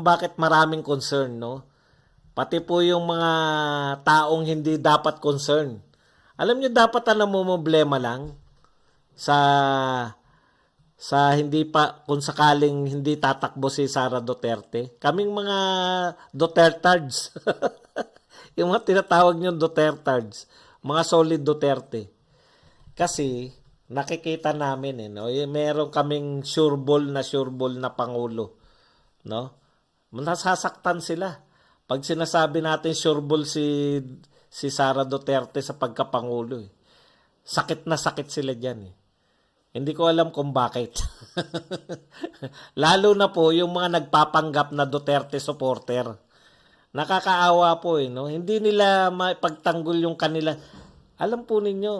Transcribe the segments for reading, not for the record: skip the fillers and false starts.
Bakit maraming concern, no? Pati po yung mga taong hindi dapat concern. Alam nyo, dapat ang namumblema lang sa hindi pa, kung sakaling hindi tatakbo si Sara Duterte. Kaming mga Dutertards. Yung mga tinatawag nyo Dutertards. Mga solid Duterte. Kasi nakikita namin no, meron kaming sureball na pangulo, no? Nasasaktan sila. Pag sinasabi natin sureball si Sara Duterte sa pagkapangulo, sakit na sakit sila diyan eh. Hindi ko alam kung bakit. Lalo na po yung mga nagpapanggap na Duterte supporter. Nakakaawa po no. Hindi nila maipagtanggol yung kanila. Alam po ninyo,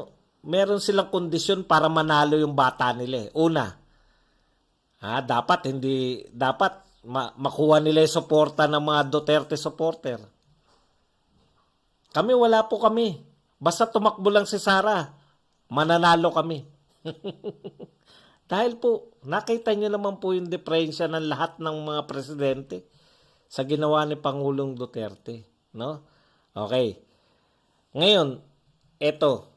meron silang kondisyon para manalo yung bata nila. Una, dapat makuha nila yung suporta ng mga Duterte supporter. Kami wala po kami. Basta tumakbo lang si Sara, mananalo kami. Dahil po, nakita nyo naman po yung diferensya ng lahat ng mga presidente sa ginawa ni Pangulong Duterte. No? Okay. Ngayon, eto,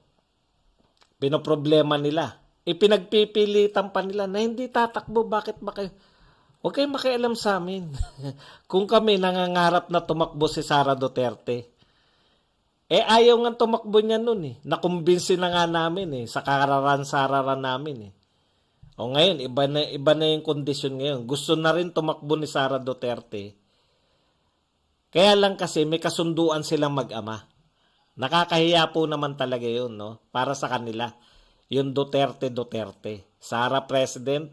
pinoproblema nila. Ipinagpipilitan pa nila na hindi tatakbo. Bakit ba kayo? Huwag kayong makialam sa amin. Kung kami nangangarap na tumakbo si Sara Duterte, ayaw nga tumakbo niya nun eh. Nakumbinsi na nga namin sa kararan-sararan namin O ngayon, iba na yung kondisyon ngayon. Gusto na rin tumakbo ni Sara Duterte. Kaya lang kasi may kasunduan silang mag-ama. Nakakahiya po naman talaga yun, no? Para sa kanila. Yung Duterte. Sara President,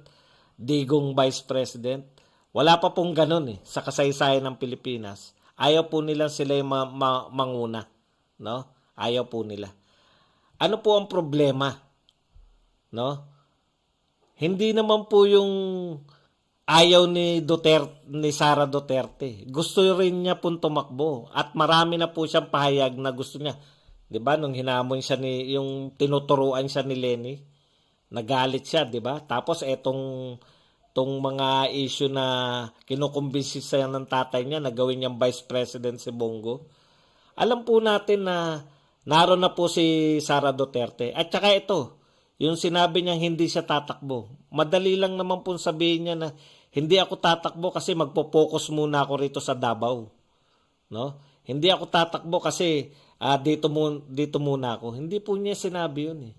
Digong Vice President. Wala pa pong ganun sa kasaysayan ng Pilipinas. Ayaw po nila sila yung manguna. No? Ayaw po nila. Ano po ang problema? No? Hindi naman po yung ayaw ni Sara Duterte. Gusto rin niya pong tumakbo at marami na po siyang pahayag na gusto niya. 'Di ba nung hinamon siya yung tinuturuan siya ni Lenny, nagalit siya, 'di ba? Tapos tong mga issue na kinukumbinsi siya ng tatay niya na gawin niyang Vice President si Bongo. Alam po natin na naroon na po si Sara Duterte. At saka ito, yung sinabi niyang hindi siya tatakbo. Madali lang naman po sabihin niya na hindi ako tatakbo kasi magpo-focus muna ako rito sa Davao. No? Hindi ako tatakbo kasi dito muna ako. Hindi po niya sinabi yun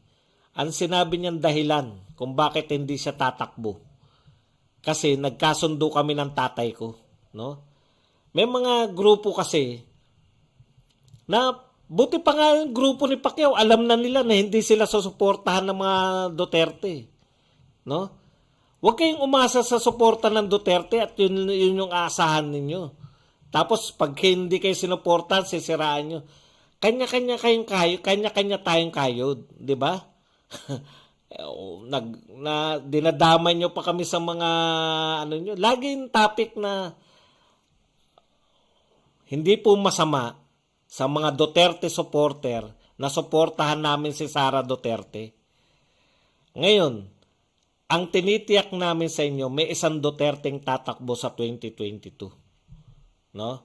Ang sinabi niyang dahilan kung bakit hindi siya tatakbo. Kasi nagkasundo kami ng tatay ko. No? May mga grupo kasi na buti pa nga yung grupo ni Pacquiao, alam na nila na hindi sila susuportahan ng mga Duterte. No? Huwag kayong umasa sa suporta ng Duterte at yun yung aasahan ninyo. Tapos pag hindi kayo sinuportahan, sisiraan nyo. Kanya-kanya tayong kayod, di ba? Dinadamay nyo pa kami sa mga nyo. Laging topic na hindi po masama sa mga Duterte supporter na suportahan namin si Sara Duterte. Ngayon, ang tinitiyak namin sa inyo, may isang Duterteng tatakbo sa 2022. No?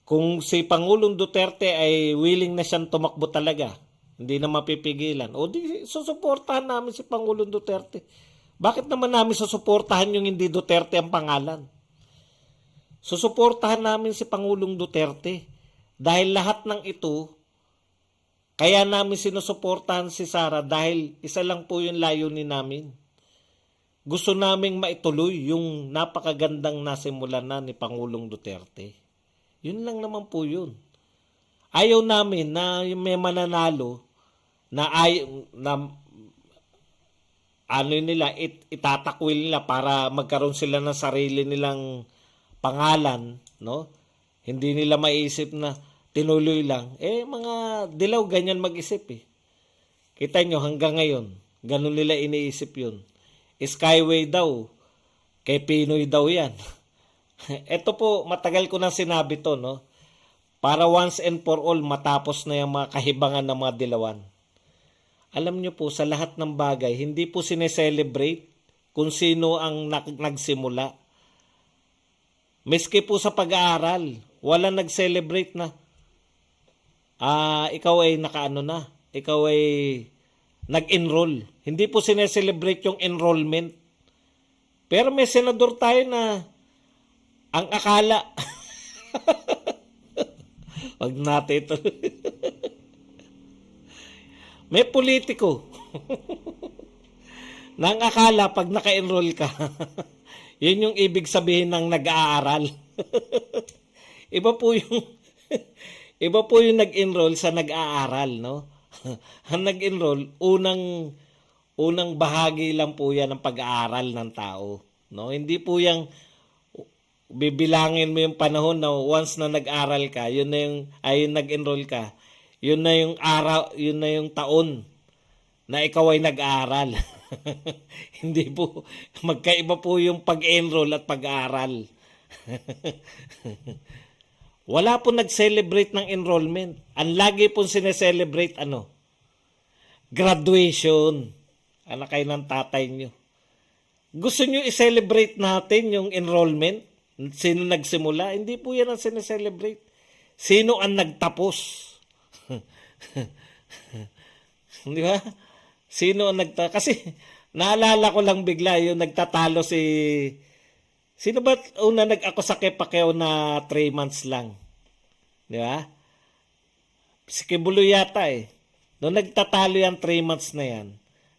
Kung si Pangulong Duterte ay willing na siyang tumakbo talaga, hindi na mapipigilan, o di susuportahan namin si Pangulong Duterte. Bakit naman namin susuportahan yung hindi Duterte ang pangalan? Susuportahan namin si Pangulong Duterte. Dahil lahat ng ito, kaya namin sinusuportahan si Sara dahil isa lang po yung layunin namin. Gusto naming maituloy yung napakagandang nasimulan na ni Pangulong Duterte. Yun lang naman po yun. Ayaw namin na yung may mananalo na itatakwil nila para magkaroon sila ng sarili nilang pangalan, no? Hindi nila maiisip na tinuloy lang. Mga dilaw ganyan mag-isip Kita nyo hanggang ngayon, ganun nila iniisip yun. Skyway daw, kay Pinoy daw yan. Ito po, matagal ko nang sinabi to, no? Para once and for all, matapos na yung mga kahibangan ng mga dilawan. Alam nyo po, sa lahat ng bagay, hindi po sineselebrate kung sino ang nagsimula. Miski po sa pag-aaral, wala nag-celebrate na ikaw ay nakaano na, ikaw ay nag-enroll. Hindi po sineselebrate yung enrollment. Pero may senador tayo na ang akala, wag natin ito, may politiko na ang akala pag naka-enroll ka, yun yung ibig sabihin ng nag-aaral. Iba po yung iba po yung nag-enroll sa nag-aaral, no? Ang nag-enroll, unang bahagi lang po yan ng pag-aaral ng tao, no? Hindi po yung bibilangin mo yung panahon na once na nag-aral ka, yun na yung yung nag-enroll ka. Yun na yung araw, yun na yung taon na ikaw ay nag-aaral. Hindi po, magkaiba po yung pag-enroll at pag-aaral. Wala po nag-celebrate ng enrollment. Ang lagi po sineselebrate graduation. Anak kayo ng tatay nyo. Gusto nyo i-celebrate natin yung enrollment? Sino nagsimula? Hindi po yan ang sineselebrate. Sino ang nagtapos? Di ba? Sino ang kasi naalala ko lang bigla yung nagtatalo sino ba una ako sa Pacquiao na 3 months lang? Di ba? Si Kibulo yata eh. Noong nagtatalo yan 3 months na yan,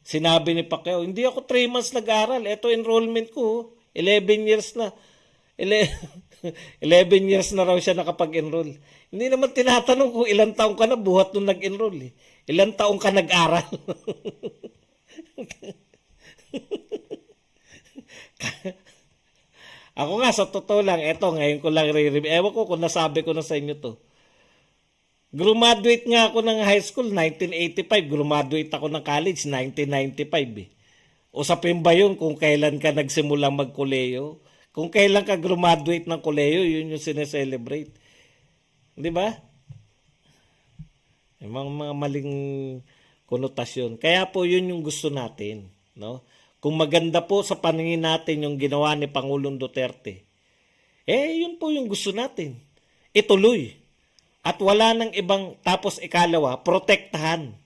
sinabi ni Pacquiao, hindi ako 3 months nag-aral. Ito enrollment ko. 11 years na. 11 years na raw siya nakapag-enroll. Hindi naman tinatanong kung ilang taong ka na buhat nung nag-enroll. Eh. Ilang taong ka nag-aral. Ako nga, sa totoo lang, eto, ngayon ko lang re-review. Ewan ko kung nasabi ko na sa inyo to. Graduate nga ako ng high school, 1985. Graduate ako ng college, 1995 eh. Usapin ba yun kung kailan ka nagsimulang magkoleyo? Kung kailan ka graduate ng koleyo, yun yung sineselebrate. Di ba? Yung mga maling konotasyon. Kaya po yun yung gusto natin. No? Kung maganda po sa paningin natin yung ginawa ni Pangulong Duterte, yun po yung gusto natin. Ituloy. At wala nang ibang, tapos ikalawa, protektahan.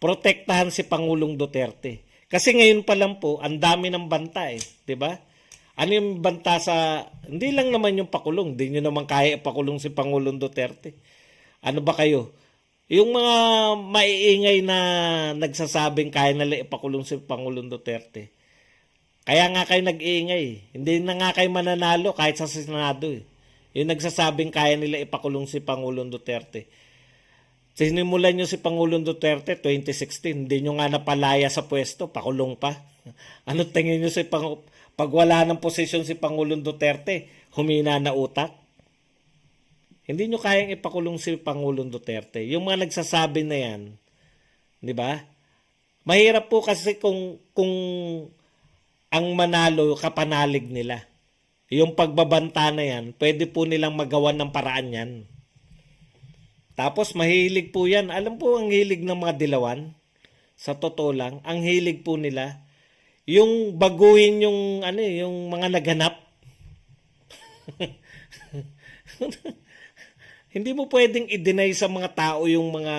Protektahan si Pangulong Duterte. Kasi ngayon pa lang po, ang dami ng banta eh. Di ba? Ano yung banta sa, hindi lang naman yung pakulong, hindi nyo naman kaya pakulong si Pangulong Duterte. Ano ba kayo? Yung mga maiingay na nagsasabing kaya nila ipakulong si Pangulong Duterte. Kaya nga kayo nag-iingay. Hindi na nga kayo mananalo kahit sa Senado. Eh. Yung nagsasabing kaya nila ipakulong si Pangulong Duterte. Sinimulan nyo si Pangulong Duterte 2016. Hindi nyo nga napalaya sa pwesto, pakulong pa. Ano tingin nyo pag wala ng posisyon si Pangulong Duterte, humina na utak? Hindi nyo kayang ipakulong si Pangulong Duterte. Yung mga nagsasabi na yan, di ba? Mahirap po kasi kung ang manalo kapanalig nila. Yung pagbabanta na yan, pwede po nilang magawa ng paraan yan. Tapos mahilig po yan. Alam po ang hilig ng mga dilawan? Sa totoo lang, ang hilig po nila, yung baguhin yung yung mga naghanap. Hindi mo pwedeng i-deny sa mga tao yung mga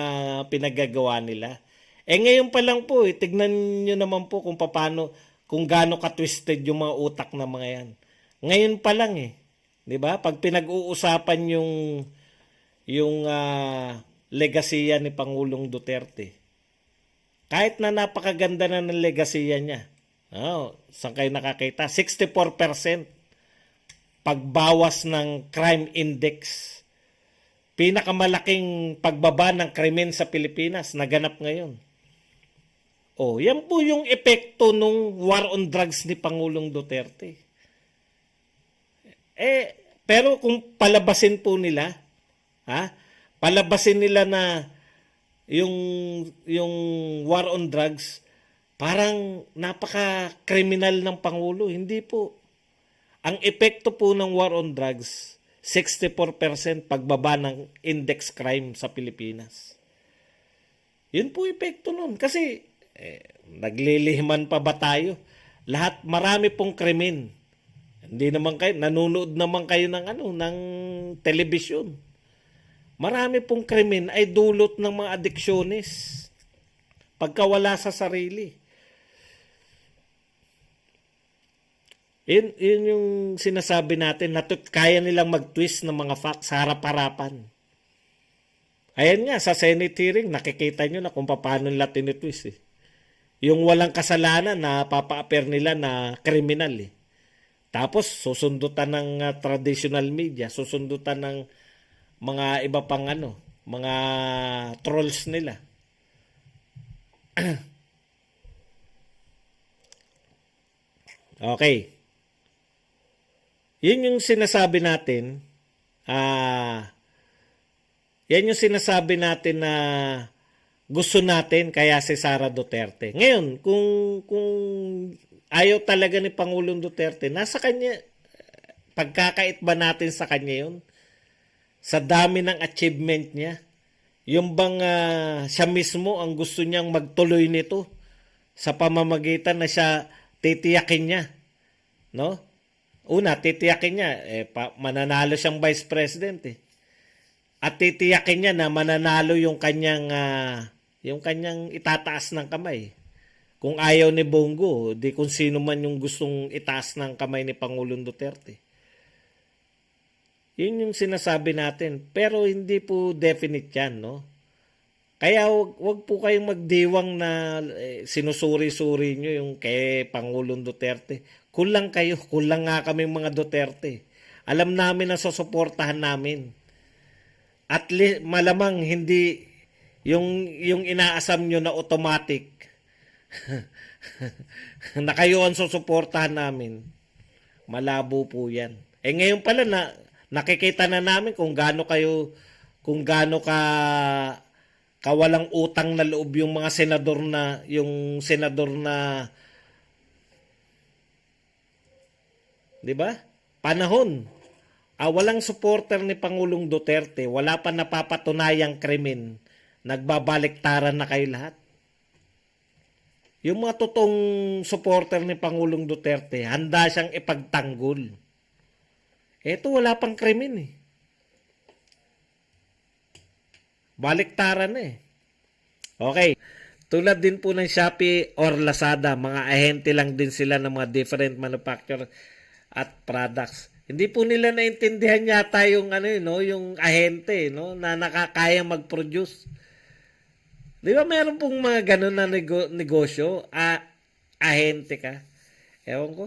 pinagagawa nila. Ngayon pa lang po, tignan nyo naman po kung paano, kung gaano ka-twisted yung mga utak na mga yan. Ngayon pa lang eh. 'Di ba? Pag pinag-uusapan yung legasiya ni Pangulong Duterte. Kahit na napakaganda na ng legasiya niya. Saan kayo nakakita? 64% pagbawas ng crime index. Pinakamalaking pagbaba ng krimen sa Pilipinas naganap ngayon. Yan po yung epekto nung war on drugs ni Pangulong Duterte. Pero kung palabasin po nila, palabasin nila na yung war on drugs, parang napaka-kriminal ng Pangulo. Hindi po. Ang epekto po ng war on drugs, 64% pagbaba ng index crime sa Pilipinas. Yun po epekto nun. Kasi, naglilihiman pa ba tayo? Marami pong krimen Hindi naman kayo, nanonood naman kayo ng ng telebisyon. Marami pong krimen ay dulot ng mga adiksyonnes. Pagkawala sa sarili. Yun yung sinasabi natin na kaya nilang mag-twist ng mga facts sa harap-harapan. Ayan nga, sa Senate hearing, nakikita nyo na kung paano nila tinitwist eh. Yung walang kasalanan na papa-appear nila na kriminal eh. Tapos, susundutan ng traditional media, susundutan ng mga iba pang mga trolls nila. Okay. Yun yung sinasabi natin, yan yung sinasabi natin na gusto natin kaya si Sara Duterte. Ngayon, kung ayaw talaga ni Pangulong Duterte, nasa kanya, pagkakait ba natin sa kanya yun? Sa dami ng achievement niya? Yung bang siya mismo ang gusto niyang magtuloy nito sa pamamagitan na siya titiyakin niya? No? Una, titiyakin niya, mananalo siyang vice president eh. At titiyakin niya na mananalo yung kanyang itataas ng kamay. Kung ayaw ni Bongo, di kung sino man yung gustong itaas ng kamay ni Pangulong Duterte. Yun yung sinasabi natin. Pero hindi po definite yan, no? Kaya wag po kayong magdiwang na sinusuri-suri nyo yung kay Pangulong Duterte. Kulang kayo. Kulang nga kami mga Duterte. Alam namin na susuportahan namin. At malamang hindi yung inaasam nyo na automatic na kayo ang susuportahan namin. Malabo po yan. Ngayon pala nakikita na namin kung gaano kawalang utang na loob yung mga senador na 'di ba? Panahon. Walang supporter ni Pangulong Duterte, wala pa napapatunayang krimen, nagbabaliktaran na kayo lahat. Yung mga totoong supporter ni Pangulong Duterte, handa siyang ipagtanggol. Eto wala pang krimen eh. Baliktaran eh. Okay. Tulad din po ng Shopee or Lazada, mga ahente lang din sila ng mga different manufacturer at products. Hindi po nila naintindihan yata yung yung ahente, no, na nakakaya mag-produce. 'Di ba meron pong mga ganun na negosyo, ahente ka. Ewan ko.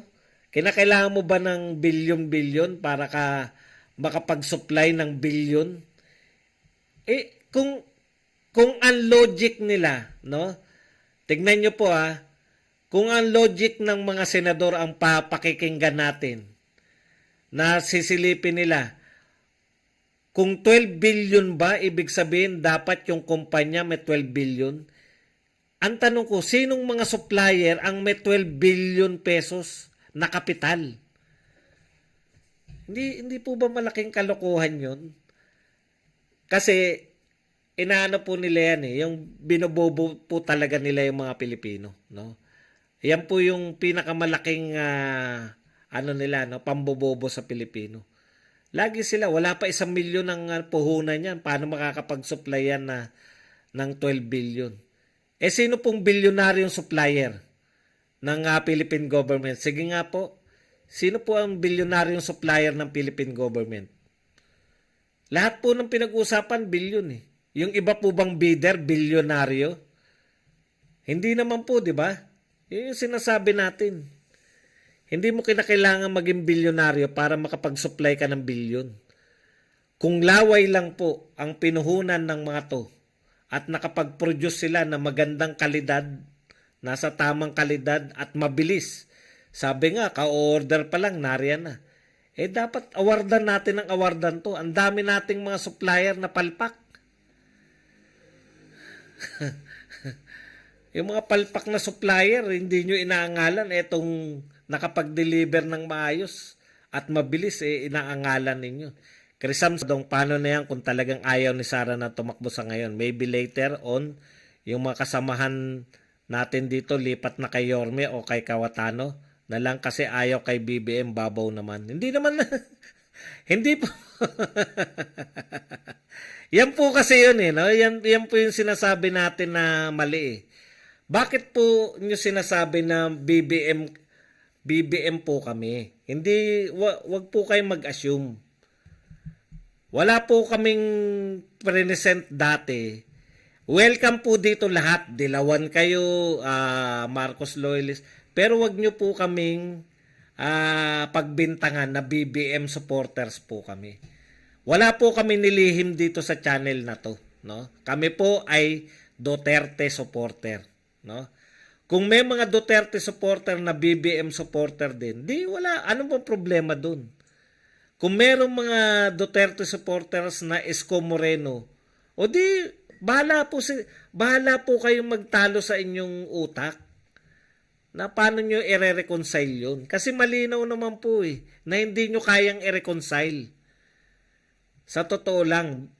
Kinakailangan mo ba ng bilyon-bilyon para ka makapag-supply ng bilyon? Kung ang logic nila, no? Tignan niyo po kung ang logic ng mga senador ang papakikinggan natin, na sisilipin nila, kung 12 billion ba, ibig sabihin dapat yung kumpanya may 12 billion? Ang tanong ko, sinong mga supplier ang may 12 billion pesos na kapital? Hindi po ba malaking kalokohan yun? Kasi inaano po nila yan yung binobobo po talaga nila yung mga Pilipino, no? Yan po yung pinakamalaking nila, no, pambobobo sa Pilipino. Lagi sila, wala pa 1 milyon ng puhunan yan. Paano makakapag-supply yan ng 12 billion? Sino pong bilyonaryong supplier ng Philippine government? Sige nga po, sino po ang bilyonaryong supplier ng Philippine government? Lahat po ng pinag-usapan, bilyon eh. Yung iba po bang bidder, bilyonaryo? Hindi naman po, di ba? Yun yung sinasabi natin. Hindi mo kinakailangan maging bilyonaryo para makapag-supply ka ng bilyon. Kung laway lang po ang pinuhunan ng mga to at nakapag-produce sila ng magandang kalidad, nasa tamang kalidad at mabilis. Sabi nga, ka-order pa lang, nariyan na. Dapat awardan natin ang awardan to. Ang dami nating mga supplier na palpak. Yung mga palpak na supplier, hindi nyo inaangalan. Etong nakapag-deliver ng maayos at mabilis, inaangalan ninyo. Krisam, paano na yan kung talagang ayaw ni Sara na tumakbo sa ngayon? Maybe later on, yung mga kasamahan natin dito, lipat na kay Yorme o kay Kawatano, na lang kasi ayaw kay BBM, babaw naman. Hindi naman hindi po. Yan po kasi yun eh, no? Yan po yung sinasabi natin na mali eh. Bakit po nyo sinasabi na BBM po kami? Hindi, wag po kayong mag-assume. Wala po kaming present dati. Welcome po dito lahat. Dilawan kayo, Marcos loyalist. Pero wag nyo po kaming pagbintangan na BBM supporters po kami. Wala po kami nilihim dito sa channel na to, no? Kami po ay Duterte supporter, no? Kung may mga Duterte supporter na BBM supporter din, di wala, ano bang problema dun? Kung merong mga Duterte supporters na Isko Moreno, o di bahala po kayong magtalo sa inyong utak. Na paano nyo i-reconcile yun? Kasi malinaw naman po eh, na hindi nyo kayang i-reconcile. Sa totoo lang,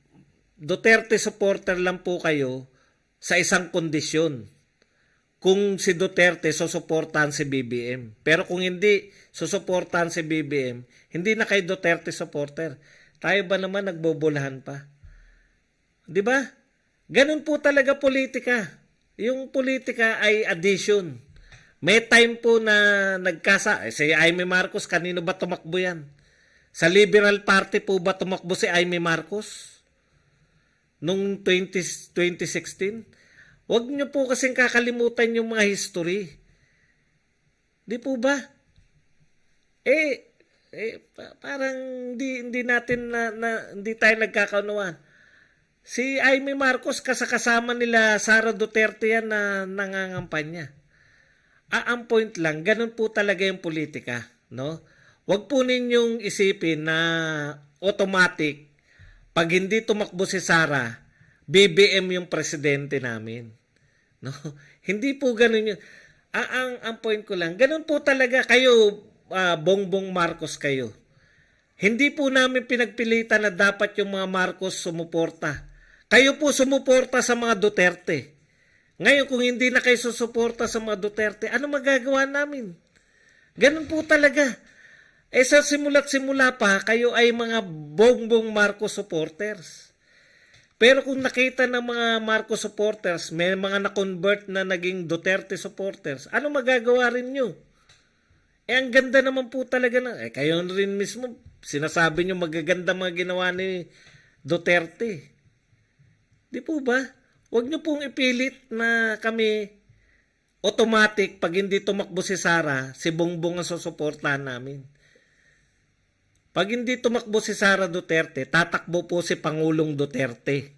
Duterte supporter lang po kayo sa isang kondisyon. Kung si Duterte, susuportahan si BBM. Pero kung hindi susuportahan si BBM, hindi na kay Duterte supporter. Tayo ba naman nagbobolahan pa? Di ba? Ganun po talaga politika. Yung politika ay addition. May time po na si Aimee Marcos, kanino ba tumakbo yan? Sa Liberal Party po ba tumakbo si Aimee Marcos? Nung 2016? Huwag niyo po kasing kakalimutan yung mga history. Di po ba? Parang hindi natin hindi tayo nagkakaunawaan. Si Aimee Marcos kasama nila Sara Duterte yan na nangangampanya. Ang point lang, ganun po talaga yung politika, no? Huwag po ninyong isipin na automatic pag hindi tumakbo si Sara, BBM yung presidente namin. No? Hindi po ganun yun. Ang point ko lang, ganun po talaga kayo, Bongbong Marcos kayo. Hindi po namin pinagpilitan na dapat yung mga Marcos sumuporta. Kayo po sumuporta sa mga Duterte. Ngayon, kung hindi na kayo susuporta sa mga Duterte, ano magagawa namin? Ganun po talaga. Sa simula't simula pa, kayo ay mga Bongbong Marcos supporters. Pero kung nakita ng mga Marcos supporters, may mga na-convert na naging Duterte supporters, ano magagawa rin nyo? Ang ganda naman po talaga na, kayo rin mismo, sinasabi nyo magaganda mga ginawa ni Duterte. Di po ba? Huwag nyo pong ipilit na kami automatic pag hindi tumakbo si Sara, si Bongbong ang susuportahan namin. Pag hindi tumakbo si Sara Duterte, tatakbo po si Pangulong Duterte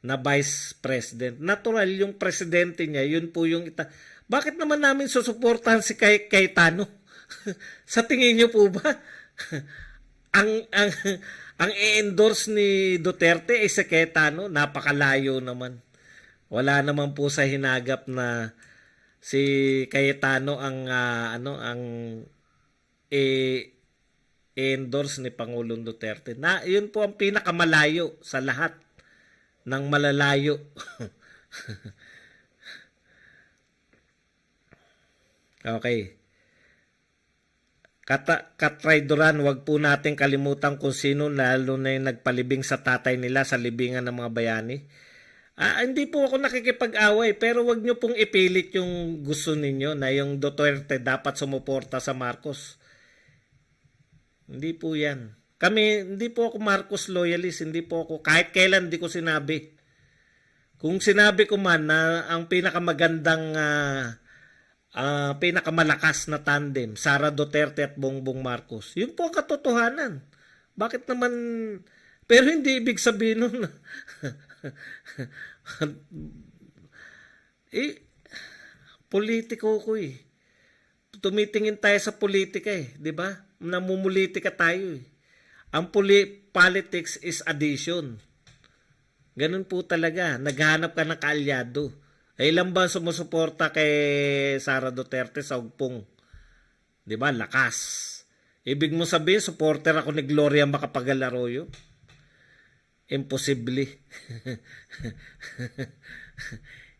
na Vice President. Natural, yung presidente niya, yun po yung Bakit naman namin susuportahan si Cayetano? Sa tingin niyo po ba? ang i-endorse ni Duterte ay si Cayetano, napakalayo naman. Wala naman po sa hinagap na si Cayetano ang i-endorse ni Pangulong Duterte. Na yun po ang pinakamalayo sa lahat ng malalayo. Okay. Katraydoran, wag po natin kalimutan kung sino, lalo na yung nagpalibing sa tatay nila sa libingan ng mga bayani. Hindi po ako nakikipag-away, pero wag nyo pong ipilit yung gusto ninyo na yung Duterte dapat sumuporta sa Marcos. Hindi po yan. Hindi po ako Marcos loyalist, hindi po ako, kahit kailan di ko sinabi. Kung sinabi ko man na ang pinakamagandang pinakamalakas na tandem, Sara Duterte at Bongbong Marcos. Yun po ang katotohanan. Bakit naman, pero hindi ibig sabihin nun politiko ko eh. Tumitingin tayo sa politika eh, di ba? Namumulitika tayo eh. Ang politics is addition. Ganun po talaga. Naghahanap ka ng kaalyado. Ilan ba sumusuporta kay Sara Duterte sa ugpong? Di ba? Lakas. Ibig mo sabihin, supporter ako ni Gloria Macapagal Arroyo? Imposible.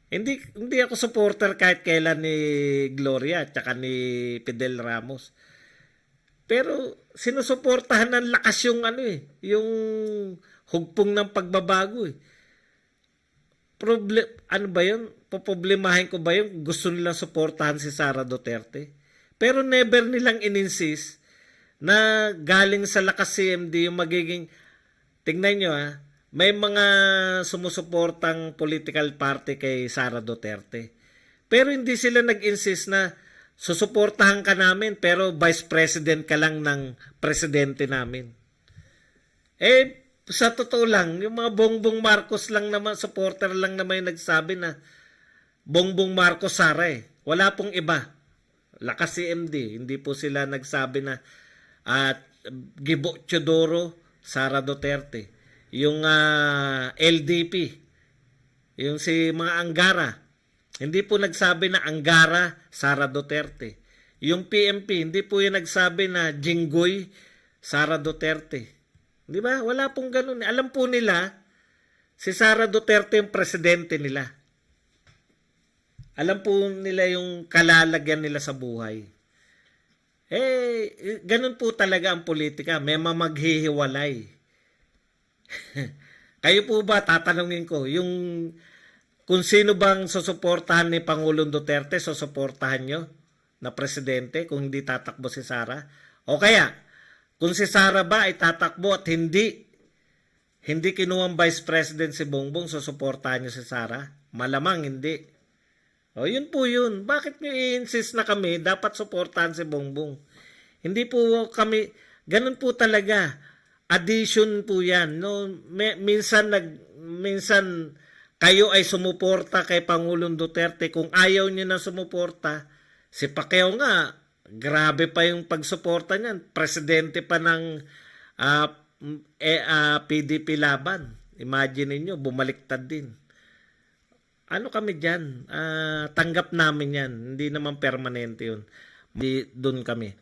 Hindi ako supporter kahit kailan ni Gloria at saka ni Fidel Ramos. Pero sinusuportahan ng lakas yung yung hugpong ng pagbabago eh. Ano ba yun? Poproblemahin ko ba yung gusto nilang suportahan si Sara Duterte? Pero never nilang ininsist na galing sa lakas CMD yung magiging, tingnan nyo may mga sumusuportang political party kay Sara Duterte. Pero hindi sila nag-insist na susuportahan ka namin pero vice president ka lang ng presidente namin. Sa totoo lang, yung mga Bongbong Marcos lang naman, supporter lang naman yung nagsabi na Bongbong Marcos Sara Wala pong iba. Lakas CMD. Hindi po sila nagsabi na Gibo Teodoro Sara Duterte. Yung LDP. Yung si mga Angara. Hindi po nagsabi na Angara Sara Duterte. Yung PMP, hindi po yung nagsabi na Jinggoy Sara Duterte. Di ba? Wala pong ganun. Alam po nila, si Sara Duterte yung presidente nila. Alam po nila yung kalalagyan nila sa buhay. Ganun po talaga ang politika. May maghihiwalay. Kayo po ba, tatanungin ko, kung sino bang susuportahan ni Pangulong Duterte, susuportahan nyo na presidente kung hindi tatakbo si Sara? O kaya, kung si Sara ba ay tatakbo at hindi kinuwang vice president si Bongbong, susuportahan nyo si Sara? Malamang hindi. O yun po yun. Bakit nyo i-insist na kami dapat suportahan si Bongbong? Hindi po kami, ganun po talaga. Addition po yan. No? Minsan kayo ay sumuporta kay Pangulong Duterte. Kung ayaw nyo na sumuporta, si Pacquiao nga, grabe pa yung pagsuporta niyan. Presidente pa ng PDP laban. Imagine niyo bumaliktad din. Ano kami dyan? Tanggap namin yan. Hindi naman permanente yun. Doon kami.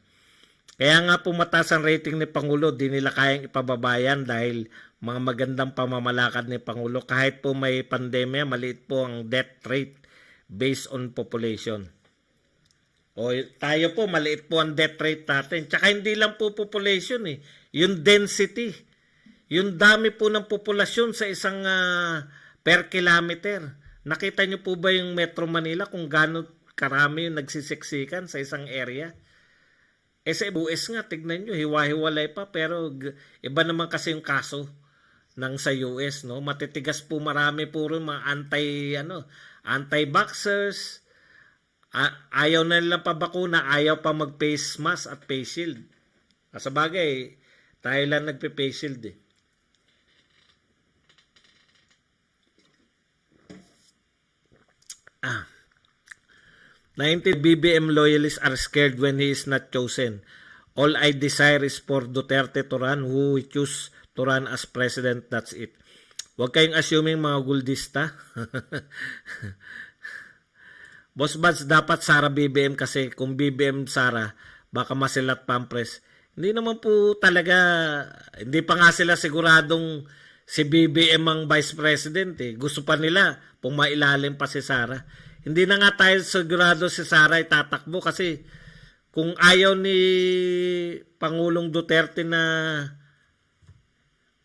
Kaya nga pumataas ang rating ni Pangulo, di nila kayang ipababayan dahil mga magandang pamamalakad ni Pangulo. Kahit po may pandemya, maliit po ang death rate based on population. O tayo po, maliit po ang death rate natin. Tsaka hindi lang po population yung density. Yung dami po ng populasyon sa isang per kilometer. Nakita nyo po ba yung Metro Manila kung gaano karami yung nagsisiksikan sa isang area? Sa US nga, tignan nyo, hiwa-hiwalay pa. Pero iba naman kasi yung kaso sa US. No? Matitigas po marami po rin mga anti-vaxxers. Ayaw na nilang pabakuna, ayaw pa mag-face mask at face shield. Sa bagay, tayo lang nagpe-face shield 19 BBM loyalists are scared when he is not chosen. All I desire is for Duterte to run. Who we choose to run as president, that's it. Huwag kayong assuming mga guldista. Boss Buds, dapat Sara BBM kasi kung BBM Sara, baka masilat pampres. Hindi naman po talaga, hindi pa nga sila siguradong si BBM ang vice president Gusto pa nila pumailalim pa si Sara. Hindi na nga tayo sigurado si Sara ay tatakbo kasi kung ayaw ni Pangulong Duterte na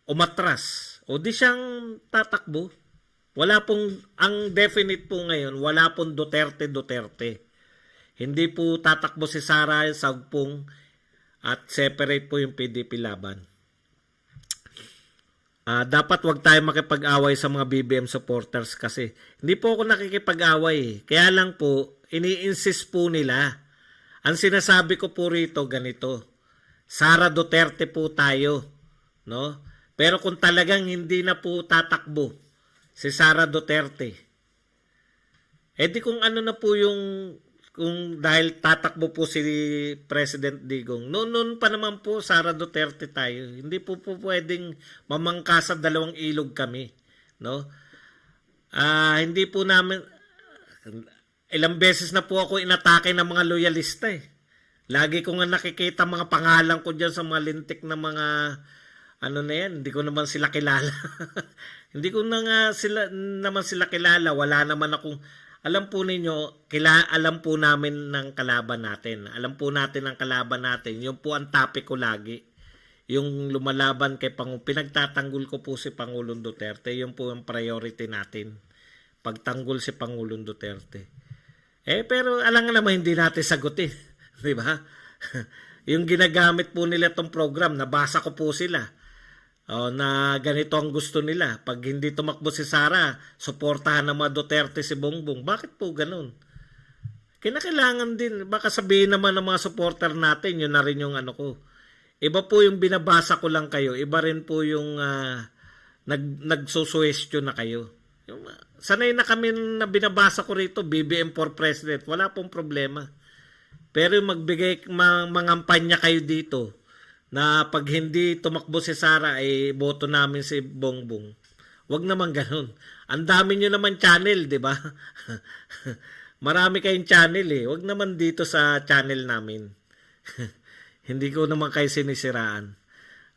umatras, o di siyang tatakbo. Wala pong, ang definite po ngayon, wala pong Duterte. Hindi po tatakbo si Sara sa Sagpong at separate po yung PDP laban. Dapat wag tayo makipag-away sa mga BBM supporters kasi hindi po ako nakikipag-away. Kaya lang po, ini-insist po nila. Ang sinasabi ko po rito ganito, Sara Duterte po tayo. No? Pero kung talagang hindi na po tatakbo si Sara Duterte, di kung ano na po yung, kung dahil tatakbo po si President Digong, noon pa naman po Sara Duterte tayo. Hindi po pwedeng mamangka sa dalawang ilog kami. No? Hindi po namin, ilang beses na po ako inatake ng mga loyalista Lagi ko nga nakikita mga pangalan ko dyan sa mga lintik na mga ano na yan, hindi ko naman sila kilala. Hindi ko na nga sila kilala. Wala naman akong, alam po ninyo, alam po namin ng kalaban natin. Alam po natin ang kalaban natin. Yung po ang topic ko lagi. Yung lumalaban kay pinagtatanggol ko po si Pangulong Duterte. Yung po ang priority natin. Pagtanggol si Pangulong Duterte. Pero alam nga naman hindi natin sagutin. Di ba? Yung ginagamit po nila tong program, nabasa ko po sila. Na ganito ang gusto nila. Pag hindi tumakbo si Sara, suportahan ng mga Duterte si Bongbong. Bakit po ganun? Kinakailangan din. Baka sabihin naman ng mga supporter natin, yun na rin yung ano ko. Iba po yung binabasa ko lang kayo. Iba rin po yung nagsusuestyo na kayo. Sanay na kami na binabasa ko rito, BBM for President. Wala pong problema. Pero yung magbigay mangampanya kayo dito, na pag hindi tumakbo si Sara, boto namin si Bongbong. Wag naman ganun. Ang dami nyo naman channel, di ba? Marami kayong channel eh. Wag naman dito sa channel namin. Hindi ko naman kayo sinisiraan.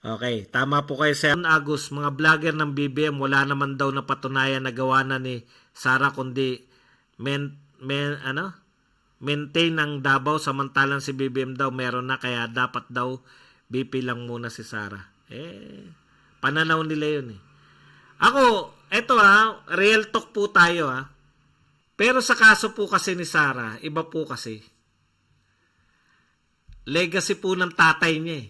Okay, tama po kayo sa Agus, mga vlogger ng BBM, wala naman daw napatunayan na gawa na ni Sara kundi maintain ang Davao, samantalang si BBM daw meron na, kaya dapat daw BP lang muna si Sara. Pananaw nila yun eh. Ako, eto real talk po tayo Pero sa kaso po kasi ni Sara, iba po kasi. Legacy po ng tatay niya eh.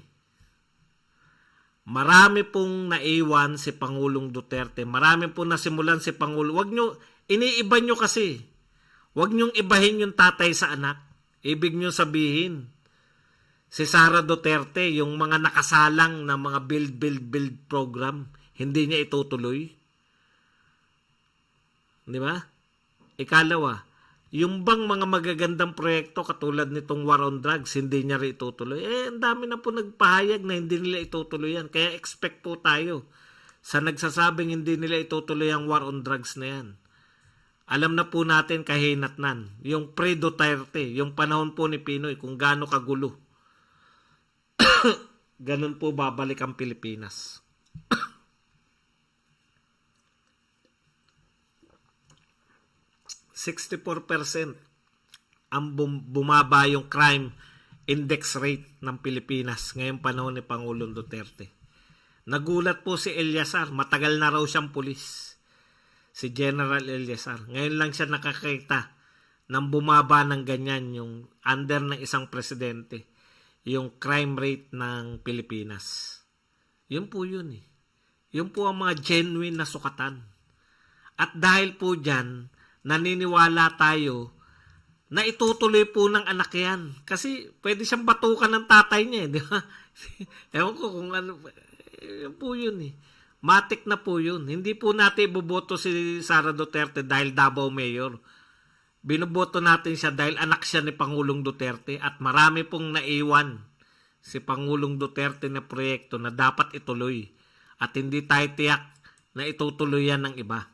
Marami pong naiwan si Pangulong Duterte. Marami pong nasimulan si Pangulo. Wag nyo, iniiba nyo kasi. Wag nyong ibahin yung tatay sa anak. Ibig nyo sabihin, si Sara Duterte, yung mga nakasalang na mga build program, hindi niya itutuloy. Di ba? Ikalawa, yung bang mga magagandang proyekto katulad nitong War on Drugs, hindi niya rin itutuloy. Ang dami na po nagpahayag na hindi nila itutuloy yan. Kaya expect po tayo sa nagsasabing hindi nila itutuloy ang War on Drugs na yan. Alam na po natin kahinatnan. Yung pre-Duterte, yung panahon po ni Pinoy, kung gaano kagulo. Ganun po babalik ang Pilipinas. 64% ang bumaba yung crime index rate ng Pilipinas ngayong panahon ni Pangulong Duterte. Nagulat po si Eliasar, matagal na raw siyang pulis. Si General Eliasar. Ngayon lang siya nakakita ng bumaba ng ganyan yung under ng isang presidente, yung crime rate ng Pilipinas. Yun po yun eh. Yun po ang mga genuine na sukatan. At dahil po dyan, naniniwala tayo na itutuloy po ng anak yan. Kasi pwede siyang batukan ng tatay niya eh, di ba? Ewan ko kung ano, yun po yun eh. Matik na po yun. Hindi po natin iboboto si Sara Duterte dahil Davao Mayor. Binoboto natin siya dahil anak siya ni Pangulong Duterte at marami pong naiwan si Pangulong Duterte na proyekto na dapat ituloy. At hindi tayo tiyak na itutuloy yan ng iba.